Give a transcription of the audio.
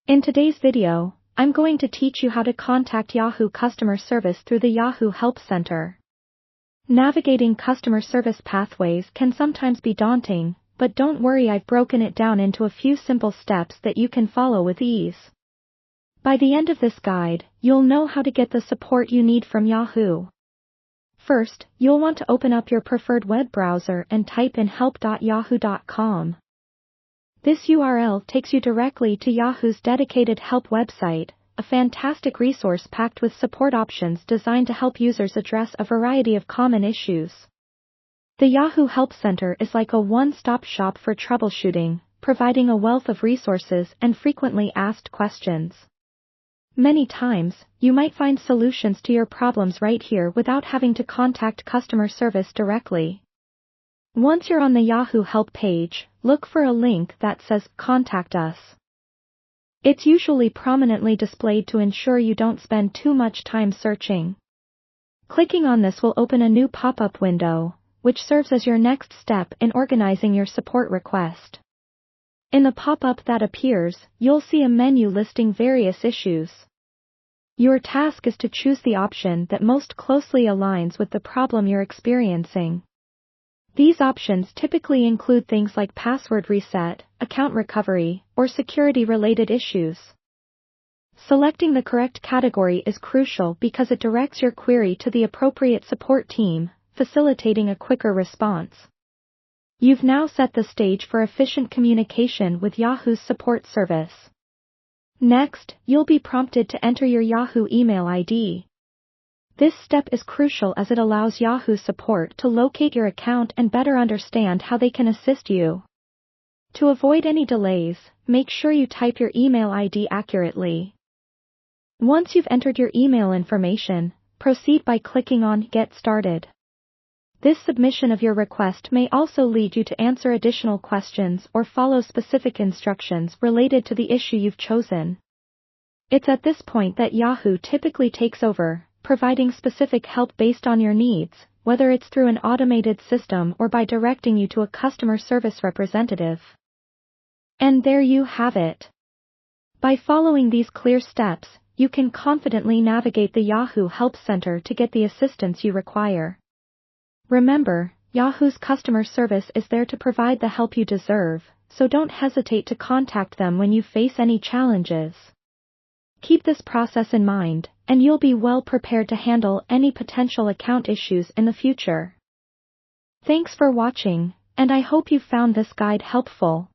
In today's video, I'm going to teach you how to contact Yahoo customer service through the Yahoo Help Center. Navigating customer service pathways can sometimes be daunting, but don't worry, I've broken it down into a few simple steps that you can follow with ease. By the end of this guide, you'll know how to get the support you need from Yahoo. First, you'll want to open up your preferred web browser and type in help.yahoo.com. This URL takes you directly to Yahoo's dedicated help website, a fantastic resource packed with support options designed to help users address a variety of common issues. The Yahoo Help Center is like a one-stop shop for troubleshooting, providing a wealth of resources and frequently asked questions. Many times, you might find solutions to your problems right here without having to contact customer service directly. Once you're on the Yahoo Help page, look for a link that says Contact Us. It's usually prominently displayed to ensure you don't spend too much time searching. Clicking on this will open a new pop-up window, which serves as your next step in organizing your support request. In the pop-up that appears, you'll see a menu listing various issues. Your task is to choose the option that most closely aligns with the problem you're experiencing. These options typically include things like password reset, account recovery, or security-related issues. Selecting the correct category is crucial because it directs your query to the appropriate support team, facilitating a quicker response. You've now set the stage for efficient communication with Yahoo's support service. Next, you'll be prompted to enter your Yahoo email ID. This step is crucial as it allows Yahoo support to locate your account and better understand how they can assist you. To avoid any delays, make sure you type your email ID accurately. Once you've entered your email information, proceed by clicking on Get Started. This submission of your request may also lead you to answer additional questions or follow specific instructions related to the issue you've chosen. It's at this point that Yahoo typically takes over, providing specific help based on your needs, whether it's through an automated system or by directing you to a customer service representative. And there you have it. By following these clear steps, you can confidently navigate the Yahoo Help Center to get the assistance you require. Remember, Yahoo's customer service is there to provide the help you deserve, so don't hesitate to contact them when you face any challenges. Keep this process in mind, and you'll be well prepared to handle any potential account issues in the future. Thanks for watching, and I hope you found this guide helpful.